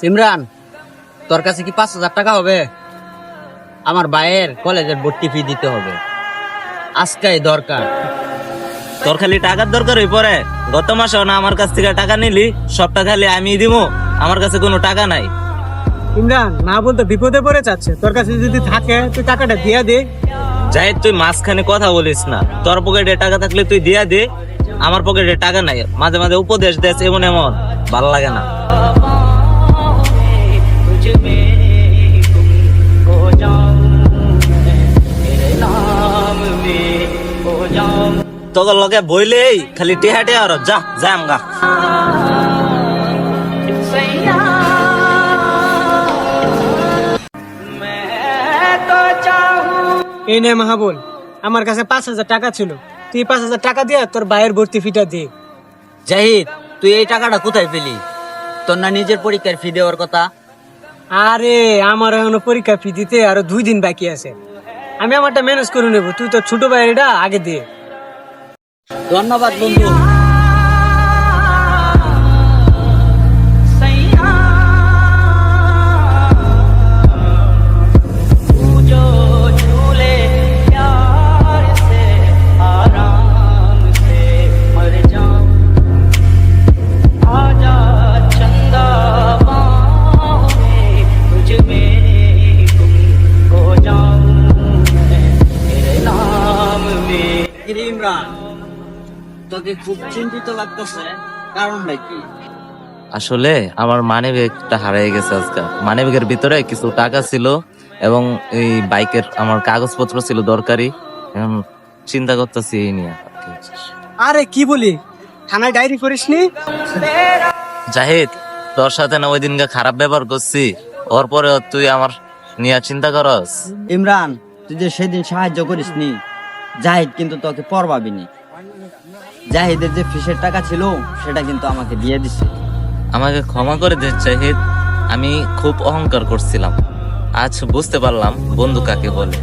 ইমরান, তোর কাছে কি 5,000 টাকা হবে? আমার ভাইয়ের কলেজের ভর্তি ফি দিতে হবে, আজকেই দরকার। তোর খালি টাকার দরকার হয়ে পড়ে? গত মাসে না আমার কাছ থেকে টাকা নিলি, সবটা খালি আমি দিব। আমার কাছে কোনো টাকা নাই। ইমরান, না বলতে বিপদে পড়ে যাচ্ছে, তোর কাছে যদি থাকে তুই টাকাটা দিয়া দে। যাই তুই মাঝখানে কথা বলিস না। তোর পকেটে টাকা থাকলে তুই দিয়া দে, আমার পকেটে টাকা নাই। মাঝে মাঝে উপদেশ দেস এমন এমন, ভালো লাগে না। তোর লগে বইলেই খালি টেহা টেহা আর যা যা আমগা। এই নে মাহাবুল, আমার কাছে 5,000 টাকা ছিল, তুই 5,000 টাকা দিয়ে তোর ভাইয়ের ভর্তি ফিটা দে। জাহিদ, তুই এই টাকাটা কোথায় পেলি? তোর না নিজের পরীক্ষার ফি দেওয়ার কথা? আরে আমার এখনো পরীক্ষা ফি দিতে আরো 2 দিন বাকি আছে, আমি আমারটা ম্যানেজ করে নেবো, তুই তোর ছোট ভাইয়েরটা আগে দে। ধন্যবাদ বন্ধু। ইমরান, তোকে খুব চিন্তিত লাগতেছে, কারণটা কি? আসলে আমার মানি ব্যাগটা হারিয়ে গেছে আজকে। মানি ব্যাগের ভিতরে কিছু টাকা ছিল এবং এই বাইকের আমার কাগজপত্র ছিল দরকারি। এখন চিন্তা করতেছি এই নিয়ে। আরে কি বলি, থানায় ডায়েরি করিসনি? জাহিদ, তোর সাথে না ওই দিনকে খারাপ ব্যবহার করছি, ওর পরে তুই আমার নিয়ে চিন্তা করস? ইমরান, তুই যে সেদিন সাহায্য করিসনি, জাহিদ কিন্তু তোকে পরবাবিনি। জাহিদের যে ফিসের টাকা ছিল সেটা কিন্তু আমাকে দিয়ে দিছে। আমাকে ক্ষমা করে দে জাহিদ, আমি খুব অহংকার করছিলাম। আজ বুঝতে পারলাম বন্ধু কাকে বলে।